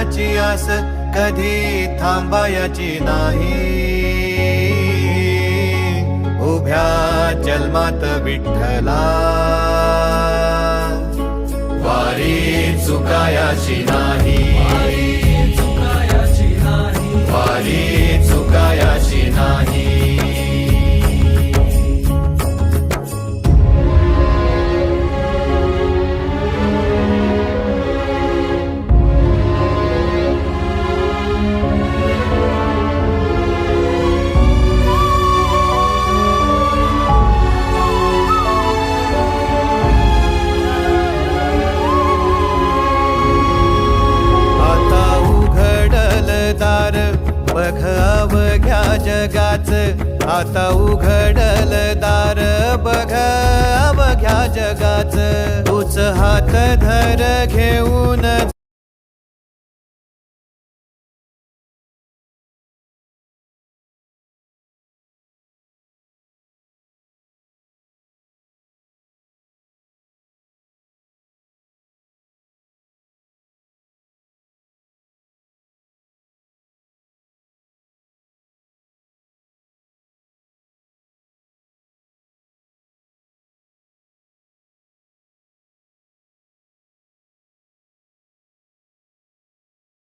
फळाची आस कधी थांबायची नाही. उभ्या जन्मात विठ्ठला वारी चुकायाची नाही. वारी चुकायाची नाही. बघ अवघ्या जगाच, आता उघडल दार बघ अवघ्या जगाच. तूच हात धर घेऊन